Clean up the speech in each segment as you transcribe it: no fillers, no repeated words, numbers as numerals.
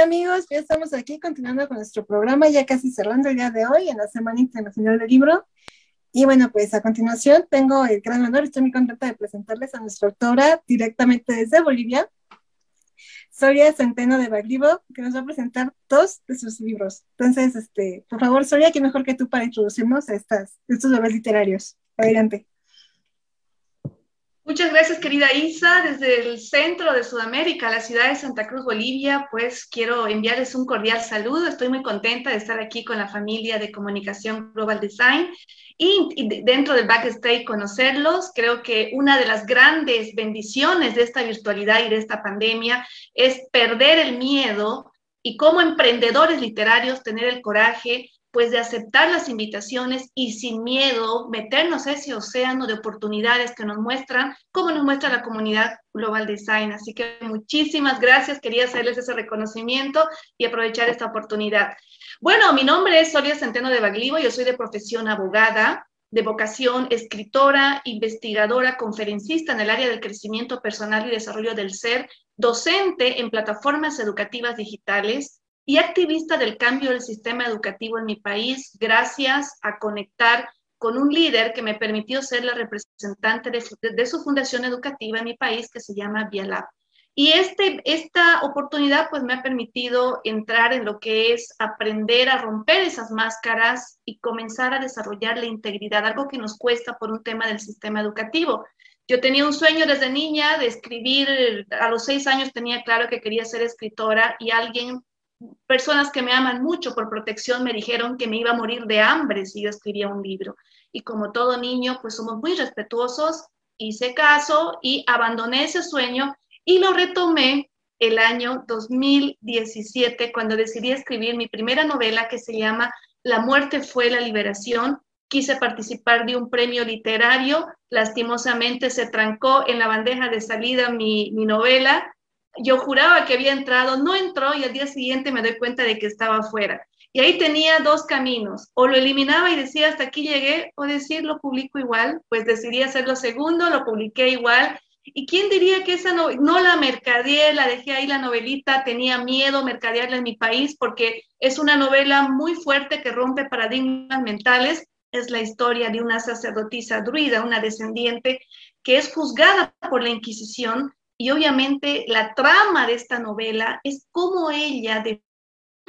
amigos, ya estamos aquí continuando con nuestro programa, ya casi cerrando el día de hoy en la Semana Internacional del Libro. Y bueno, pues a continuación tengo el gran honor, estoy muy contenta de presentarles a nuestra autora directamente desde Bolivia, Soria Centeno de Baglivo, que nos va a presentar dos de sus libros. Entonces, por favor, Soria, ¿qué mejor que tú para introducirnos a estos bebés literarios? Adelante. Muchas gracias, querida Isa. Desde el centro de Sudamérica, la ciudad de Santa Cruz, Bolivia, pues quiero enviarles un cordial saludo. Estoy muy contenta de estar aquí con la familia de Comunicación Global Design y dentro del backstage conocerlos. Creo que una de las grandes bendiciones de esta virtualidad y de esta pandemia es perder el miedo y como emprendedores literarios tener el coraje pues de aceptar las invitaciones y sin miedo meternos a ese océano de oportunidades que nos muestran, como nos muestra la comunidad Global Design. Así que muchísimas gracias, quería hacerles ese reconocimiento y aprovechar esta oportunidad. Bueno, mi nombre es Soria Centeno de Baglivo, yo soy de profesión abogada, de vocación escritora, investigadora, conferencista en el área del crecimiento personal y desarrollo del ser, docente en plataformas educativas digitales, y activista del cambio del sistema educativo en mi país, gracias a conectar con un líder que me permitió ser la representante de su fundación educativa en mi país, que se llama Vialab. Y esta oportunidad pues me ha permitido entrar en lo que es aprender a romper esas máscaras y comenzar a desarrollar la integridad, algo que nos cuesta por un tema del sistema educativo. Yo tenía un sueño desde niña de escribir, a los 6 años tenía claro que quería ser escritora y personas que me aman mucho por protección me dijeron que me iba a morir de hambre si yo escribía un libro. Y como todo niño, pues somos muy respetuosos, hice caso y abandoné ese sueño y lo retomé el año 2017 cuando decidí escribir mi primera novela que se llama La muerte fue la liberación. Quise participar de un premio literario, lastimosamente se trancó en la bandeja de salida mi novela. Yo juraba que había entrado, no entró y al día siguiente me doy cuenta de que estaba afuera. Y ahí tenía dos caminos, o lo eliminaba y decía hasta aquí llegué, o decir lo publico igual, pues decidí hacer lo segundo, lo publiqué igual. ¿Y quién diría que esa no la mercadeé, la dejé ahí la novelita, tenía miedo mercadearla en mi país porque es una novela muy fuerte que rompe paradigmas mentales? Es la historia de una sacerdotisa druida, una descendiente que es juzgada por la Inquisición. Y obviamente la trama de esta novela es cómo ella, de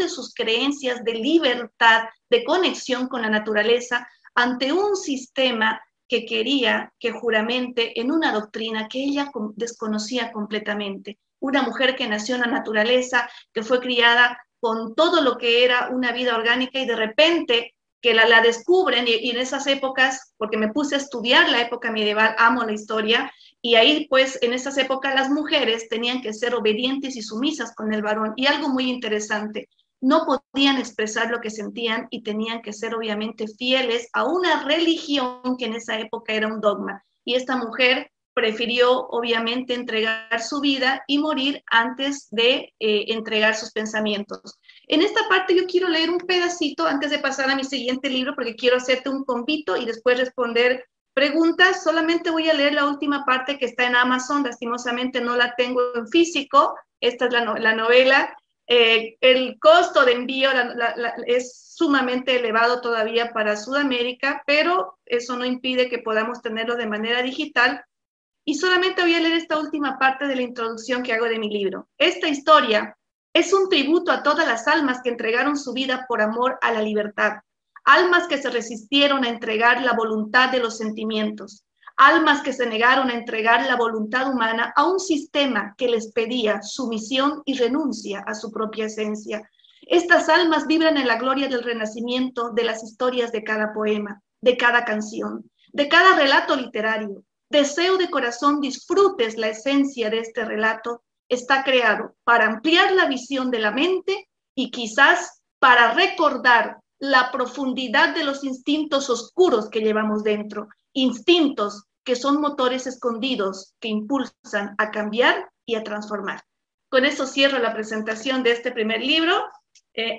sus creencias de libertad, de conexión con la naturaleza, ante un sistema que quería que juramente en una doctrina que ella desconocía completamente. Una mujer que nació en la naturaleza, que fue criada con todo lo que era una vida orgánica y de repente que la descubren y en esas épocas, porque me puse a estudiar la época medieval, amo la historia, y ahí pues en esas épocas las mujeres tenían que ser obedientes y sumisas con el varón. Y algo muy interesante, no podían expresar lo que sentían y tenían que ser obviamente fieles a una religión que en esa época era un dogma. Y esta mujer prefirió obviamente entregar su vida y morir antes de entregar sus pensamientos. En esta parte yo quiero leer un pedacito antes de pasar a mi siguiente libro porque quiero hacerte un convito y después responder preguntas. Solamente voy a leer la última parte que está en Amazon, lastimosamente no la tengo en físico, esta es la novela. El costo de envío es sumamente elevado todavía para Sudamérica, pero eso no impide que podamos tenerlo de manera digital. Y solamente voy a leer esta última parte de la introducción que hago de mi libro. Esta historia es un tributo a todas las almas que entregaron su vida por amor a la libertad, almas que se resistieron a entregar la voluntad de los sentimientos, almas que se negaron a entregar la voluntad humana a un sistema que les pedía sumisión y renuncia a su propia esencia. Estas almas vibran en la gloria del renacimiento de las historias de cada poema, de cada canción, de cada relato literario. Deseo de corazón disfrutes la esencia de este relato. Está creado para ampliar la visión de la mente y quizás para recordar la profundidad de los instintos oscuros que llevamos dentro, instintos que son motores escondidos que impulsan a cambiar y a transformar. Con eso cierro la presentación de este primer libro.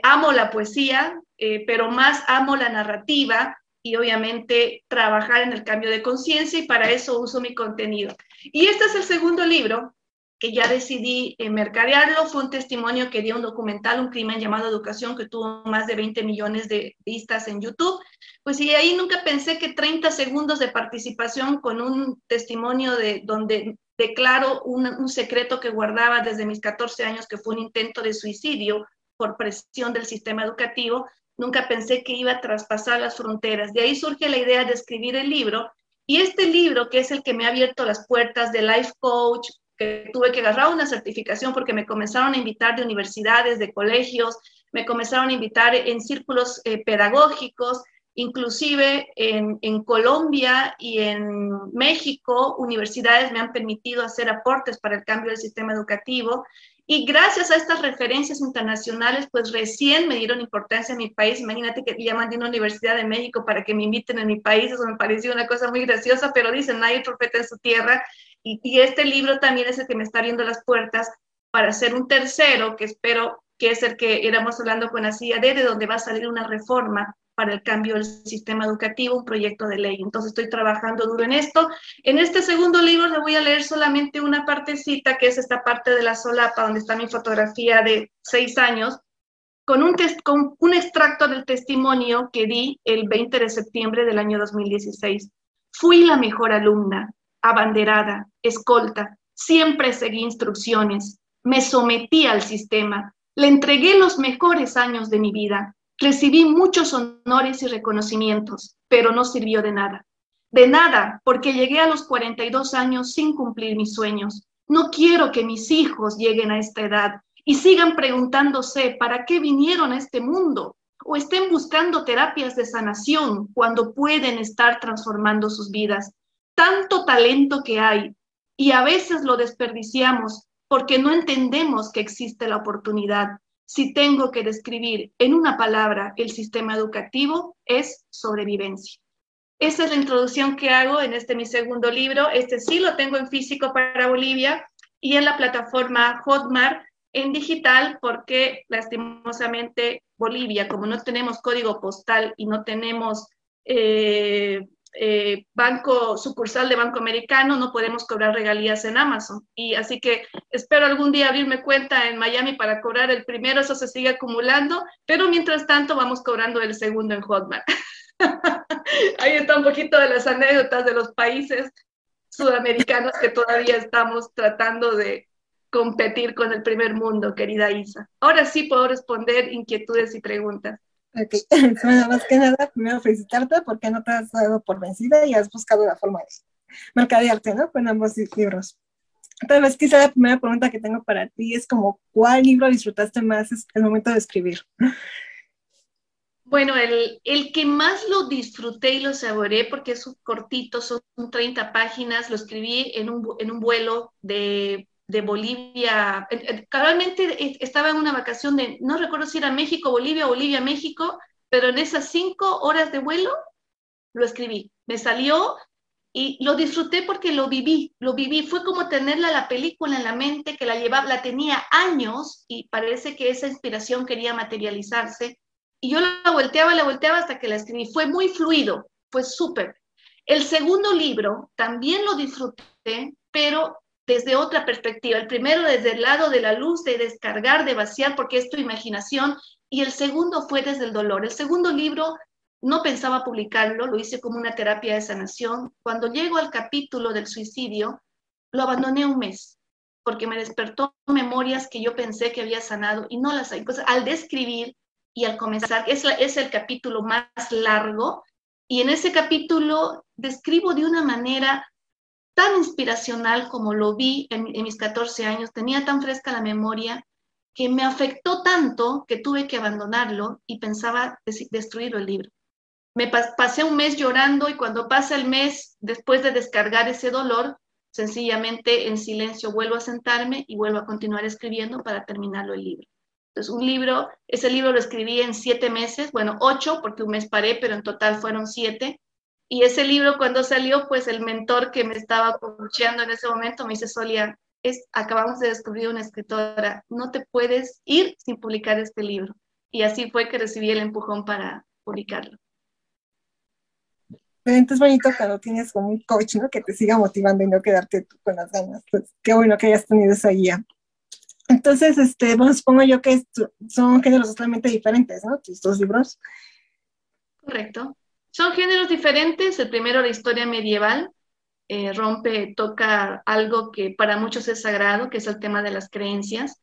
Amo la poesía, pero más amo la narrativa y obviamente trabajar en el cambio de conciencia y para eso uso mi contenido. Y este es el segundo libro que ya decidí mercadearlo. Fue un testimonio que dio un documental, Un crimen llamado Educación, que tuvo más de 20 millones de vistas en YouTube. Pues y ahí nunca pensé que 30 segundos de participación con un testimonio donde declaro un secreto que guardaba desde mis 14 años, que fue un intento de suicidio por presión del sistema educativo, nunca pensé que iba a traspasar las fronteras. De ahí surge la idea de escribir el libro, y este libro, que es el que me ha abierto las puertas de Life Coach, que tuve que agarrar una certificación porque me comenzaron a invitar de universidades, de colegios, me comenzaron a invitar en círculos pedagógicos, inclusive en Colombia y en México, universidades me han permitido hacer aportes para el cambio del sistema educativo. Y gracias a estas referencias internacionales, pues recién me dieron importancia en mi país. Imagínate que llaman de una universidad de México para que me inviten en mi país. Eso me pareció una cosa muy graciosa, pero dicen, no hay profeta en su tierra. Y este libro también es el que me está abriendo las puertas para hacer un tercero, que espero que es el que éramos hablando con la CIAD, de donde va a salir una reforma para el cambio del sistema educativo, un proyecto de ley. Entonces estoy trabajando duro en esto. En este segundo libro le voy a leer solamente una partecita, que es esta parte de la solapa, donde está mi fotografía de 6 años, con un extracto del testimonio que di el 20 de septiembre del año 2016. Fui la mejor alumna, abanderada, escolta, siempre seguí instrucciones, me sometí al sistema, le entregué los mejores años de mi vida. Recibí muchos honores y reconocimientos, pero no sirvió de nada. De nada, porque llegué a los 42 años sin cumplir mis sueños. No quiero que mis hijos lleguen a esta edad y sigan preguntándose para qué vinieron a este mundo, o estén buscando terapias de sanación cuando pueden estar transformando sus vidas. Tanto talento que hay, y a veces lo desperdiciamos porque no entendemos que existe la oportunidad. Si tengo que describir en una palabra el sistema educativo, es sobrevivencia. Esa es la introducción que hago en mi segundo libro. Este sí lo tengo en físico para Bolivia y en la plataforma Hotmart en digital, porque lastimosamente Bolivia, como no tenemos código postal y no tenemos sucursal de Banco Americano, no podemos cobrar regalías en Amazon. Y así que espero algún día abrirme cuenta en Miami para cobrar el primero. Eso se sigue acumulando, pero mientras tanto vamos cobrando el segundo en Hotmart. Ahí está un poquito de las anécdotas de los países sudamericanos que todavía estamos tratando de competir con el primer mundo, querida Isa. Ahora sí puedo responder inquietudes y preguntas. Ok, bueno, más que nada, primero felicitarte porque no te has dado por vencida y has buscado la forma de mercadearte, ¿no? Con ambos libros. Tal vez quizá la primera pregunta que tengo para ti es como, ¿cuál libro disfrutaste más el momento de escribir? Bueno, el que más lo disfruté y lo saboreé, porque es cortito, son 30 páginas, lo escribí en un vuelo de Bolivia. Cabalmente estaba en una vacación no recuerdo si era México, Bolivia, Bolivia, México, pero en esas 5 horas de vuelo lo escribí. Me salió y lo disfruté porque lo viví. Fue como tenerla la película en la mente, que la tenía años y parece que esa inspiración quería materializarse. Y yo la volteaba hasta que la escribí. Fue muy fluido, fue súper. El segundo libro también lo disfruté, pero desde otra perspectiva. El primero desde el lado de la luz, de descargar, de vaciar, porque es tu imaginación. Y el segundo fue desde el dolor. El segundo libro no pensaba publicarlo, lo hice como una terapia de sanación. Cuando llego al capítulo del suicidio, lo abandoné un mes, porque me despertó memorias que yo pensé que había sanado y no las hay. Entonces, al describir y al comenzar, es el capítulo más largo, y en ese capítulo describo de una manera tan inspiracional como lo vi en mis 14 años, tenía tan fresca la memoria, que me afectó tanto que tuve que abandonarlo y pensaba destruirlo el libro. Me pasé un mes llorando, y cuando pasa el mes, después de descargar ese dolor, sencillamente en silencio vuelvo a sentarme y vuelvo a continuar escribiendo para terminarlo el libro. Entonces, ese libro lo escribí en 7 meses, bueno, 8 porque un mes paré, pero en total fueron 7. Y ese libro cuando salió, pues el mentor que me estaba coacheando en ese momento me dice, Solia, acabamos de descubrir una escritora, no te puedes ir sin publicar este libro. Y así fue que recibí el empujón para publicarlo. Pero es bonito cuando tienes como un coach, ¿no? Que te siga motivando y no quedarte tú con las ganas. Pues qué bueno que hayas tenido esa guía. Entonces, bueno, supongo yo que son géneros totalmente diferentes, ¿no? Tus dos libros. Correcto. Son géneros diferentes. El primero, la historia medieval, toca algo que para muchos es sagrado, que es el tema de las creencias.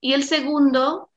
Y el segundo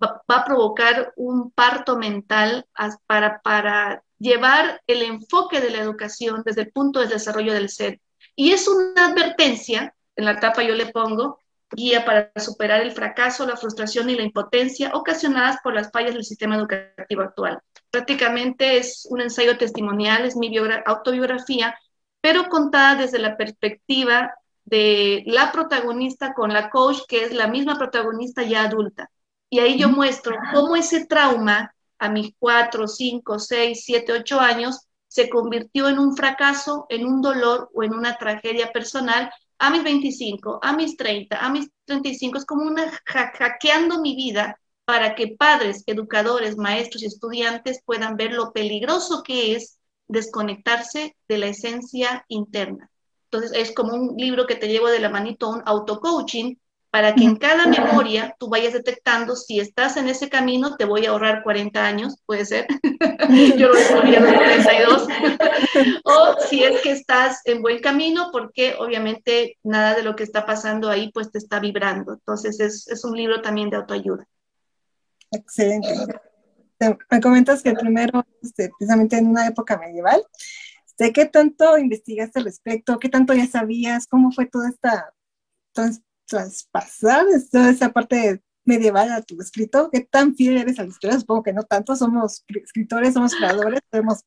va a provocar un parto mental para llevar el enfoque de la educación desde el punto del desarrollo del ser. Y es una advertencia, en la tapa yo le pongo, guía para superar el fracaso, la frustración y la impotencia ocasionadas por las fallas del sistema educativo actual. Prácticamente es un ensayo testimonial, es mi autobiografía, pero contada desde la perspectiva de la protagonista con la coach, que es la misma protagonista ya adulta. Y ahí yo muestro cómo ese trauma a mis 4, 5, 6, 7, 8 años se convirtió en un fracaso, en un dolor o en una tragedia personal a mis 25, a mis 30, a mis 35. Es como una hackeando mi vida para que padres, educadores, maestros y estudiantes puedan ver lo peligroso que es desconectarse de la esencia interna. Entonces es como un libro que te llevo de la manito a un auto-coaching para que en cada memoria tú vayas detectando si estás en ese camino, te voy a ahorrar 40 años, puede ser, yo lo descubrí a los 32, o si es que estás en buen camino, porque obviamente nada de lo que está pasando ahí pues te está vibrando. Entonces es un libro también de autoayuda. Excelente. Me comentas que el primero, precisamente en una época medieval. ¿Qué tanto investigaste al respecto? ¿Qué tanto ya sabías? ¿Cómo fue toda esta traspasar toda esa parte medieval a tu escrito? ¿Qué tan fiel eres a la historia? Supongo que no tanto, somos escritores, somos creadores, podemos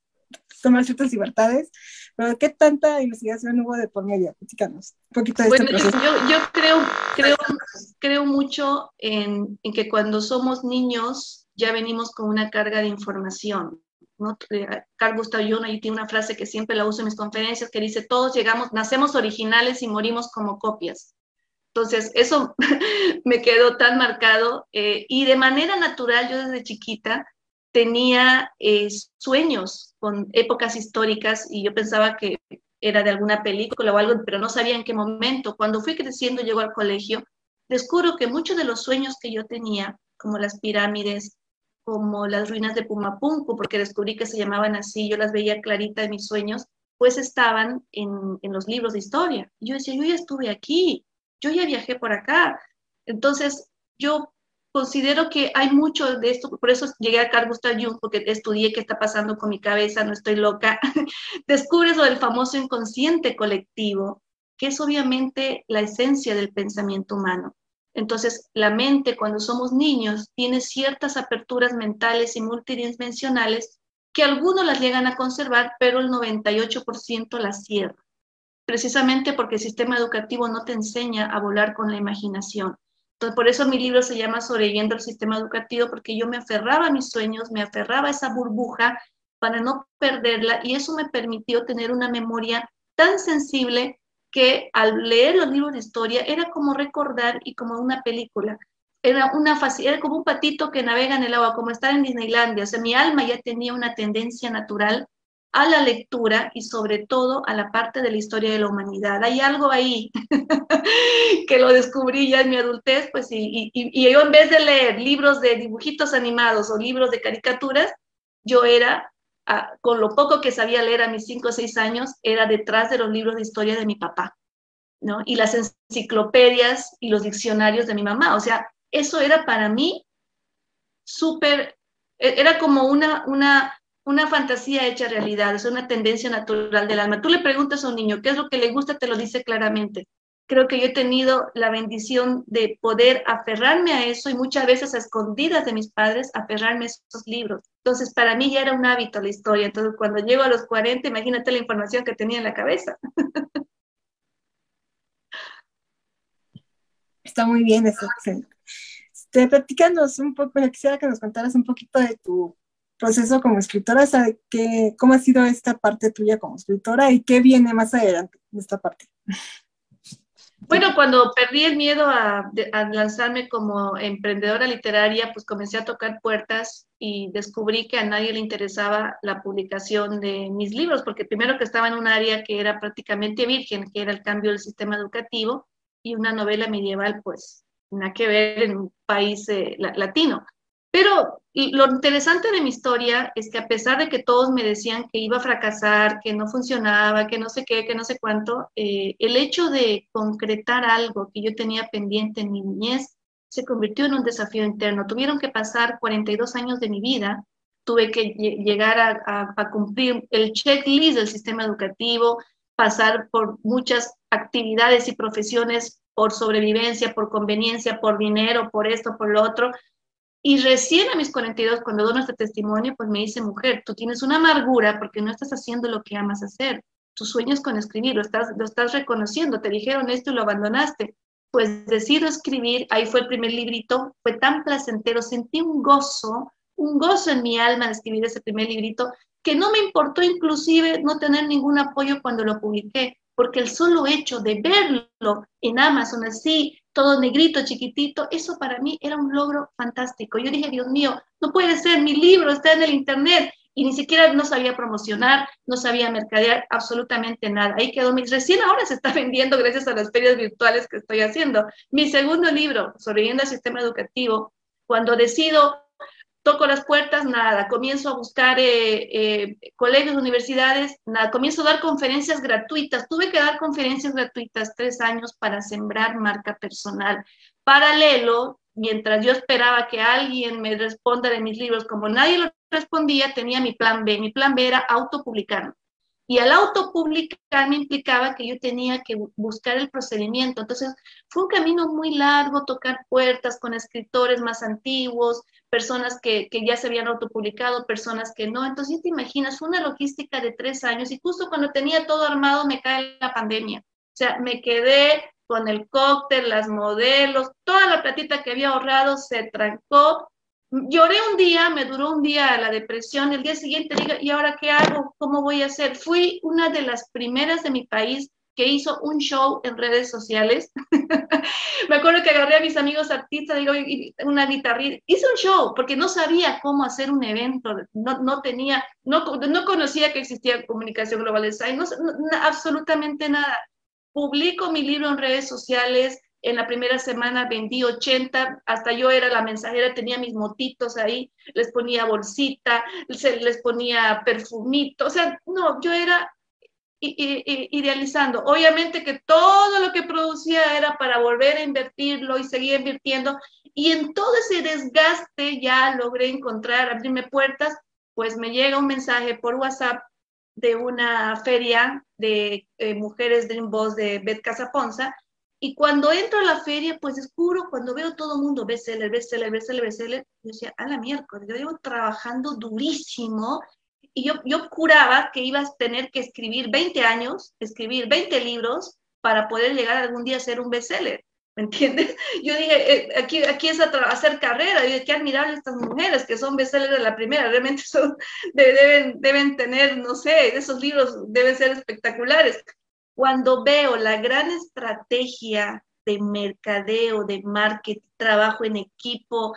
tomar ciertas libertades, pero ¿qué tanta investigación hubo de por medio? Platícanos un poquito de bueno, este proceso. yo creo mucho en que cuando somos niños ya venimos con una carga de información, ¿no? Carl Gustav Jung ahí tiene una frase que siempre la uso en mis conferencias que dice, todos nacemos originales y morimos como copias. Entonces, eso me quedó tan marcado y de manera natural yo desde chiquita tenía sueños con épocas históricas y yo pensaba que era de alguna película o algo, pero no sabía en qué momento. Cuando fui creciendo, llego al colegio, descubro que muchos de los sueños que yo tenía, como las pirámides, como las ruinas de Pumapunku, porque descubrí que se llamaban así, yo las veía clarita en mis sueños, pues estaban en los libros de historia. Y yo decía, yo ya estuve aquí, yo ya viajé por acá. Entonces, yo considero que hay mucho de esto, por eso llegué a Carl Gustav Jung, porque estudié qué está pasando con mi cabeza, no estoy loca. Descubres lo del famoso inconsciente colectivo, que es obviamente la esencia del pensamiento humano. Entonces, la mente cuando somos niños tiene ciertas aperturas mentales y multidimensionales que algunos las llegan a conservar, pero el 98% las cierra, precisamente porque el sistema educativo no te enseña a volar con la imaginación. Entonces, por eso mi libro se llama Sobreviviendo al sistema educativo, porque yo me aferraba a mis sueños, me aferraba a esa burbuja para no perderla, y eso me permitió tener una memoria tan sensible que al leer los libros de historia era como recordar y como una película. Era como un patito que navega en el agua, como estar en Disneylandia. O sea, mi alma ya tenía una tendencia natural a la lectura y sobre todo a la parte de la historia de la humanidad. Hay algo ahí que lo descubrí ya en mi adultez, pues, y yo en vez de leer libros de dibujitos animados o libros de caricaturas, yo era, con lo poco que sabía leer a mis 5 o 6 años, era detrás de los libros de historia de mi papá, ¿no? Y las enciclopedias y los diccionarios de mi mamá. O sea, eso era para mí súper, era como una fantasía hecha realidad, es una tendencia natural del alma. Tú le preguntas a un niño qué es lo que le gusta, te lo dice claramente. Creo que yo he tenido la bendición de poder aferrarme a eso y muchas veces a escondidas de mis padres, aferrarme a esos libros. Entonces, para mí ya era un hábito la historia. Entonces, cuando llego a los 40, imagínate la información que tenía en la cabeza. Está muy bien eso. Platícanos un poco, bueno, quisiera que nos contaras un poquito de tu proceso como escritora, o sea, cómo ha sido esta parte tuya como escritora y qué viene más adelante en esta parte. Bueno, cuando perdí el miedo a lanzarme como emprendedora literaria, pues comencé a tocar puertas y descubrí que a nadie le interesaba la publicación de mis libros, porque primero que estaba en un área que era prácticamente virgen, que era el cambio del sistema educativo, y una novela medieval, pues nada que ver en un país latino. Pero lo interesante de mi historia es que a pesar de que todos me decían que iba a fracasar, que no funcionaba, que no sé qué, que no sé cuánto, el hecho de concretar algo que yo tenía pendiente en mi niñez se convirtió en un desafío interno. Tuvieron que pasar 42 años de mi vida, tuve que llegar a cumplir el checklist del sistema educativo, pasar por muchas actividades y profesiones por sobrevivencia, por conveniencia, por dinero, por esto, por lo otro, y recién a mis 42, cuando doy nuestro testimonio, pues me dice, mujer, tú tienes una amargura porque no estás haciendo lo que amas hacer. Tus sueños con escribir, lo estás reconociendo, te dijeron esto y lo abandonaste. Pues decido escribir, ahí fue el primer librito, fue tan placentero, sentí un gozo en mi alma de escribir ese primer librito, que no me importó inclusive no tener ningún apoyo cuando lo publiqué, porque el solo hecho de verlo en Amazon así, todo negrito, chiquitito, eso para mí era un logro fantástico. Yo dije, Dios mío, no puede ser, mi libro está en el internet, y ni siquiera no sabía promocionar, no sabía mercadear, absolutamente nada. Ahí quedó, recién ahora se está vendiendo gracias a las ferias virtuales que estoy haciendo. Mi segundo libro, Sobreviviendo al Sistema Educativo, cuando decido, toco las puertas, nada, comienzo a buscar colegios, universidades, nada, comienzo a dar conferencias gratuitas, tuve que dar conferencias gratuitas 3 años para sembrar marca personal. Paralelo, mientras yo esperaba que alguien me responda de mis libros, como nadie lo respondía, tenía mi plan B era autopublicarme. Y al autopublicarme implicaba que yo tenía que buscar el procedimiento. Entonces, fue un camino muy largo, tocar puertas con escritores más antiguos, personas que ya se habían autopublicado, personas que no. Entonces, te imaginas, fue una logística de 3 años y justo cuando tenía todo armado me cae la pandemia. O sea, me quedé con el cóctel, las modelos, toda la platita que había ahorrado se trancó. Lloré un día, me duró un día la depresión, el día siguiente digo, ¿y ahora qué hago? ¿Cómo voy a hacer? Fui una de las primeras de mi país que hizo un show en redes sociales. Me acuerdo que agarré a mis amigos artistas, digo, una guitarrita, hice un show porque no sabía cómo hacer un evento, no tenía, no conocía que existía comunicación global design, absolutamente nada. Publico mi libro en redes sociales, en la primera semana vendí 80, hasta yo era la mensajera, tenía mis motitos ahí, les ponía bolsita, les ponía perfumito, o sea, no, yo era idealizando. Obviamente que todo lo que producía era para volver a invertirlo y seguir invirtiendo, y en todo ese desgaste ya logré encontrar, abrirme puertas, pues me llega un mensaje por WhatsApp de una feria de mujeres Dream Boss de Beth Casaponza, y cuando entro a la feria, pues descubro, cuando veo todo el mundo bestseller, bestseller, bestseller, bestseller, yo decía, a la miércoles, yo llevo trabajando durísimo, y yo juraba que ibas a tener que escribir 20 años, escribir 20 libros para poder llegar algún día a ser un bestseller. ¿Me entiendes? Yo dije, aquí es hacer carrera, y qué admirable estas mujeres que son bestsellers de la primera, realmente deben tener, no sé, esos libros deben ser espectaculares. Cuando veo la gran estrategia de mercadeo, de marketing, trabajo en equipo,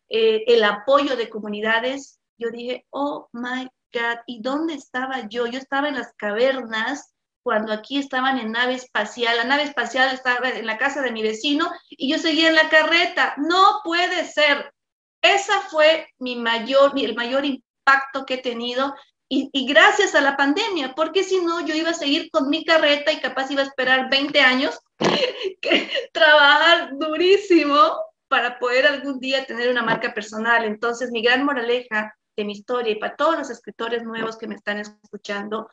el apoyo de comunidades, yo dije, oh my God, ¿y dónde estaba yo? Yo estaba en las cavernas cuando aquí estaban en nave espacial. La nave espacial estaba en la casa de mi vecino y yo seguía en la carreta. No puede ser. Esa fue el mayor impacto que he tenido, y gracias a la pandemia, porque si no, yo iba a seguir con mi carreta y capaz iba a esperar 20 años, trabajar durísimo para poder algún día tener una marca personal. Entonces, mi gran moraleja de mi historia, y para todos los escritores nuevos que me están escuchando,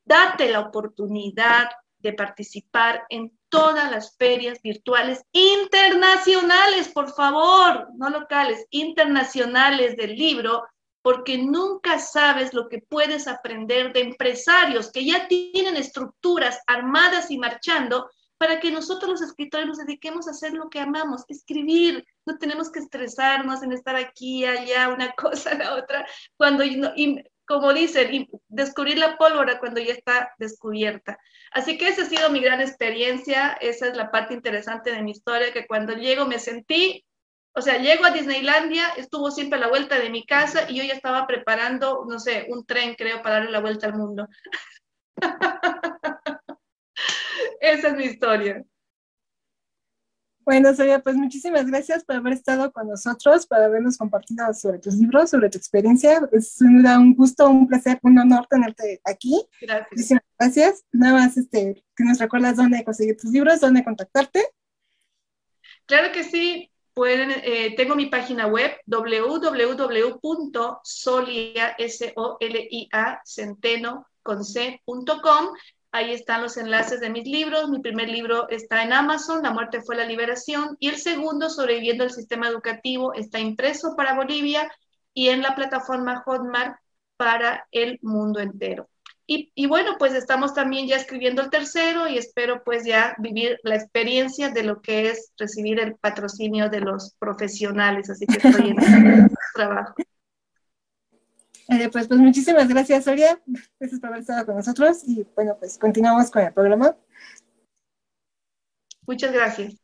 date la oportunidad de participar en todas las ferias virtuales internacionales, por favor, no locales, internacionales del libro, porque nunca sabes lo que puedes aprender de empresarios que ya tienen estructuras armadas y marchando, para que nosotros los escritores nos dediquemos a hacer lo que amamos, escribir. No tenemos que estresarnos en estar aquí, allá, una cosa, la otra. Cuando como dicen, y descubrir la pólvora cuando ya está descubierta. Así que esa ha sido mi gran experiencia, esa es la parte interesante de mi historia, que cuando llego me sentí, o sea, llego a Disneylandia, estuvo siempre a la vuelta de mi casa y yo ya estaba preparando, no sé, un tren, creo, para darle la vuelta al mundo. Esa es mi historia. Bueno, Soria, pues muchísimas gracias por haber estado con nosotros, por habernos compartido sobre tus libros, sobre tu experiencia. Es sin duda un gusto, un placer, un honor tenerte aquí. Gracias. Muchísimas gracias. Nada más que nos recuerdas dónde conseguir tus libros, dónde contactarte. Claro que sí. Tengo mi página web www.solia.centeno.com. Ahí están los enlaces de mis libros. Mi primer libro está en Amazon, La muerte fue la liberación, y el segundo, Sobreviviendo al sistema educativo, está impreso para Bolivia y en la plataforma Hotmart para el mundo entero. Y bueno, pues estamos también ya escribiendo el tercero y espero pues ya vivir la experiencia de lo que es recibir el patrocinio de los profesionales, así que estoy en el trabajo. Pues muchísimas gracias, Soria. Gracias por haber estado con nosotros y bueno, pues continuamos con el programa. Muchas gracias.